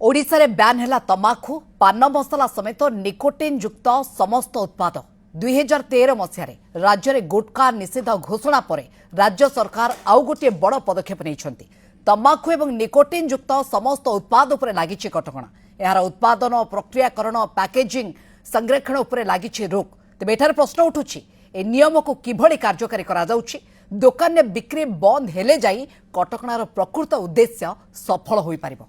ओडिशा रे ब्यान हैला तमाखु पान मसला समेत निकोटिन युक्त समस्त उत्पाद 2013 मसीह राज्य में गुटखा निषेध घोषणा पर राज्य सरकार आउ गोटे बड़ पदक्षेप नहीं तमाखु एवं निकोटिन युक्त समस्त उत्पाद उपर लागिछि कटकणा यार उत्पादन प्रक्रियाकरण पैकेजिंग संरक्षण उपर लागिछि रोक तेबे एठार प्रश्न उठुछि ए नियम को किभଳି कार्यकारी करा जाउछि दुकान में बिक्री बंद हेले जाई कटकणार प्रकृत उद्देश्य सफल होई पारिबो।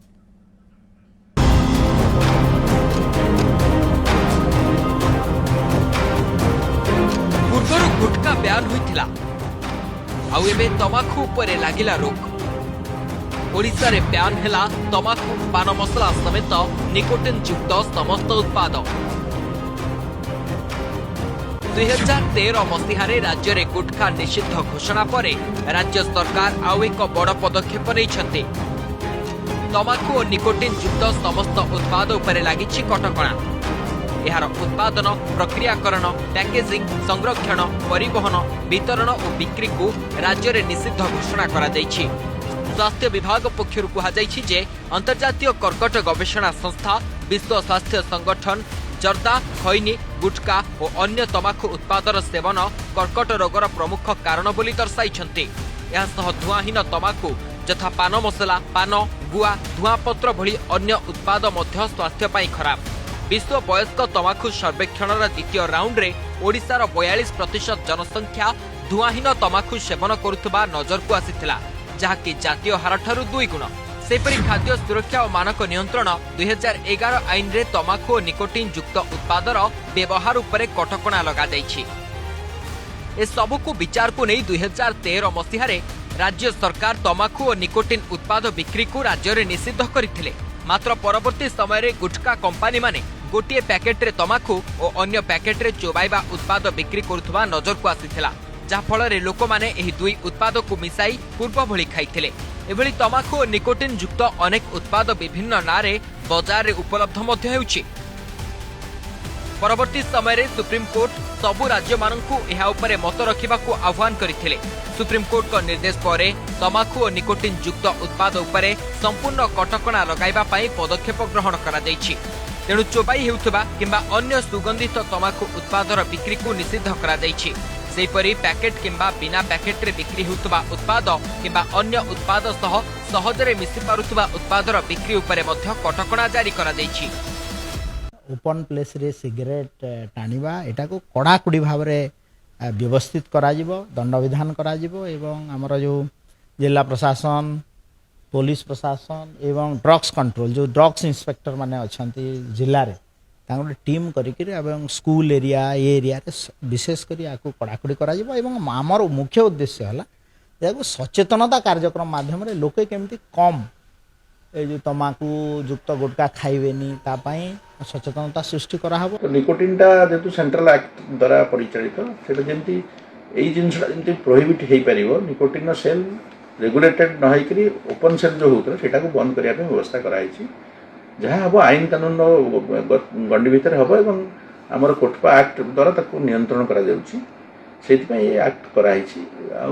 पूर्वर गुटखा ब्यान होइथिला आउ एबे तमाखु उपरे लागिला रोक। ओडिशा रे ब्यान हैला तमाखु पान मसला समेत निकोटिन युक्त समस्त उत्पाद। 2013 मसीहारे राज्य रे गुटखा निषिद्ध घोषणा पर राज्य सरकार आउ एक बड़ पदक्षेप नहीं तमाखु और निकोटिन युक्त समस्त उत्पाद उपरे लागिछि कटकणा यार उत्पादन प्रक्रियाकरण पैकेजिंग संरक्षण परिवहन वितरण और बिक्री को राज्य में निषिद्ध घोषणा करा जायछि। स्वास्थ्य विभाग पक्षर कहुଯାଇଛି जे अंतर्जातीय कर्कट गवेषणा संस्था विश्व स्वास्थ्य संगठन जर्दा खैनी गुटखा और अन्य तमाखु उत्पादर सेवन कर्कट रोगर प्रमुख कारण बोली दर्शाइछन्ति। एहासह धुआहीन तमाखु यथा पान मसला पान गुआ धुआपत्र भली अन्य उत्पाद मध्य स्वास्थ्य पाई खराब। विश्व वयस्क तमाखु सर्वेक्षण द्वितीय राउंड रे ओडिशार 42% जनसंख्या धुआहीन तमाखु सेवन करुवा नजर को आसीथिला जहाँकि जातीय हार ठारू 2 गुण। सेपरी खाद्य सुरक्षा और मानक नियंत्रण 2011 आईन रे तमाखु और निकोटिन युक्त उत्पादर व्यवहार उपरे कटकणा लगा जायछि। ए सबुकु विचार को नहीं 2013 मसीहारे राज्य सरकार तमाखु और निकोटिन उत्पाद बिक्री को राज्य में निषिद्ध करथिले। मात्र परवर्ती समय रे गुटखा कंपानी माने गोटे पैकेट रे तमाखु और अन्य पैकेट रे चोबाइबा उत्पाद बिक्री करुवा नजर को आसीथिला जहा फल रे लोक माने एही दुई उत्पाद को मिसाई पूर्व भली खाइथिले। एभली तमाखु और निकोटिन युक्त अनेक उत्पाद विभिन्न नारे बाजार रे उपलब्ध मध्य हेउछि। परवर्ती समय रे सुप्रीम कोर्ट सबु राज्य माननकु एहा उपरे मत रखिबाकू आह्वान करथिले। सुप्रीम कोर्ट को निर्देश पर तमाखु और निकोटिन युक्त उत्पाद उपरे संपूर्ण कटकणा लगाइबा पई पदक्षेप ग्रहण करा जायछि। तेणु चोबाई हेउथबा किंबा अन्य सुगंधित तमाखु उत्पादर बिक्री को निषिद्ध करा जायछि। सेहीपरि पैकेट किंबा बिना पैकेट रे बिक्री हेउथबा उत्पाद किंबा अन्य उत्पाद सह सहजरे मिसि पारुथबा उत्पादर बिक्री उपरे मध्य कटकणा जारी करा जायछि। ओपन प्लेस रे सिगरेट टाणिबा एटा को कड़ाकड़ी भाव में व्यवस्थित करा जिवो दंड विधान करा जिवो एवं हमर जो जिला प्रशासन पुलिस प्रशासन एवं ड्रग्स कंट्रोल जो ड्रग्स इंस्पेक्टर माने अछंती जिल्ला रे तांगो टीम करिकरी एवं स्कूल एरिया ए एरिया रे विशेष करी आकु कड़ाकड़ी करा जिवो एवं हमर मुख्य उद्देश्य हला याकु सचेतनता कार्यक्रम माध्यम रे लोके केमती कम ए जो तमाकू युक्त गुटखा खाइबेनी ता पई सचेतनता सृष्टि करा हबो। तो निकोटिन टा जेतु सेंट्रल एक्ट द्वारा परिचालित सेटा जेमती एई जिंसटा जेमती प्रोहिबिट हेई परिबो निकोटिन सेल रेगुलेटेड न होइकरी ओपन सेल जो होतरा सेटा को बंद करिया पे व्यवस्था कराइछि जहाँ हबो आईन कानून गंडी भीतर हबो एवं हमर कोटपा एक्ट द्वारा ताको नियंत्रण करा जाउछि सेति पई ए एक्ट कराइछि आ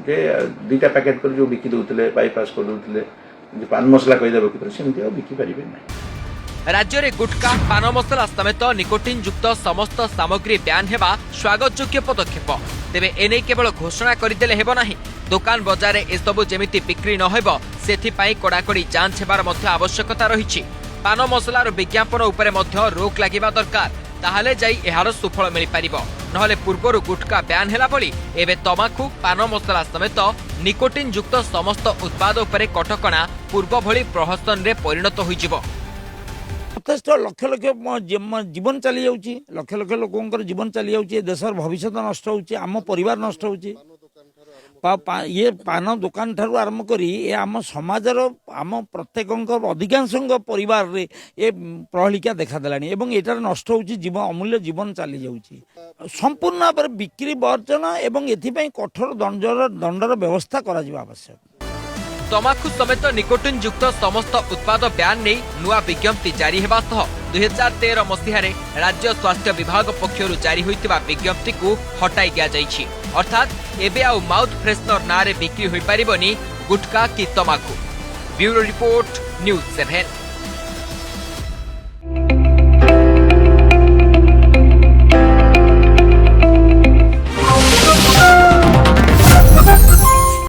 जे दुईटा पैकेट कर जो बिकी दउतले बाईपास कर दउतले जे पान मसला कहि देबो कि सेमती आ बिकी परिबे नै। राज्य रे गुटखा पान मसला समेत निकोटिन युक्त समस्त सामग्री ब्यान हेबा स्वागत योग्य पदक्षेप। तेबे एने केवल घोषणा करदेले हेबो नाही दुकान बजार ए सबु जेमिति बिक्री न हेबो सेथिपाई कड़ाकड़ी जांच हेबार मध्य आवश्यकता रहिछि। पान मसलार विज्ञापन उपरे मध्य रोक लागिबा दरकार ताहाले जाई एहार सुफल मिलि पारिबो नहले पूर्वरु गुटखा ब्यान हेला बली एबे तमाखु पान मसला समेत निकोटिन युक्त समस्त उत्पाद उपरे कटकणा पूर्व भली प्रहसन रे परिणत होइजिबो। यथेष लक्ष लक्ष जीवन चली जाऊँगी लक्ष लक्ष लोक जीवन चली जाऊँगी देशर भविष्य नष्ट होउछि आम परिवार नष्ट होउछि ये पान दुकान ठारू आरंभ करी ये आम समाजर आम प्रत्येक अधिकांश परिवार रे ये प्रहलिका देखादेलानी एवं एटार नष्ट होउछि जीवन अमूल्य जीवन चली जाउछि संपूर्ण भाव में बिक्री वर्जन एवं एथिपई कठोर दंडर व्यवस्था करा जिबा आवश्यक। तमाखु समेत निकोटिन युक्त समस्त उत्पाद ब्यान नहीं नुआ विज्ञप्ति जारी हेबा सह 2013 मसीहारे राज्य स्वास्थ्य विभाग पक्षरु जारी होइतिबा विज्ञप्ति को हटाई दिया जाइछि। अर्थात एबे आउ माउथ फ्रेशनर नारे बिक्री होई परिबनी गुटखा कि तमाखु। Bureau report news 7।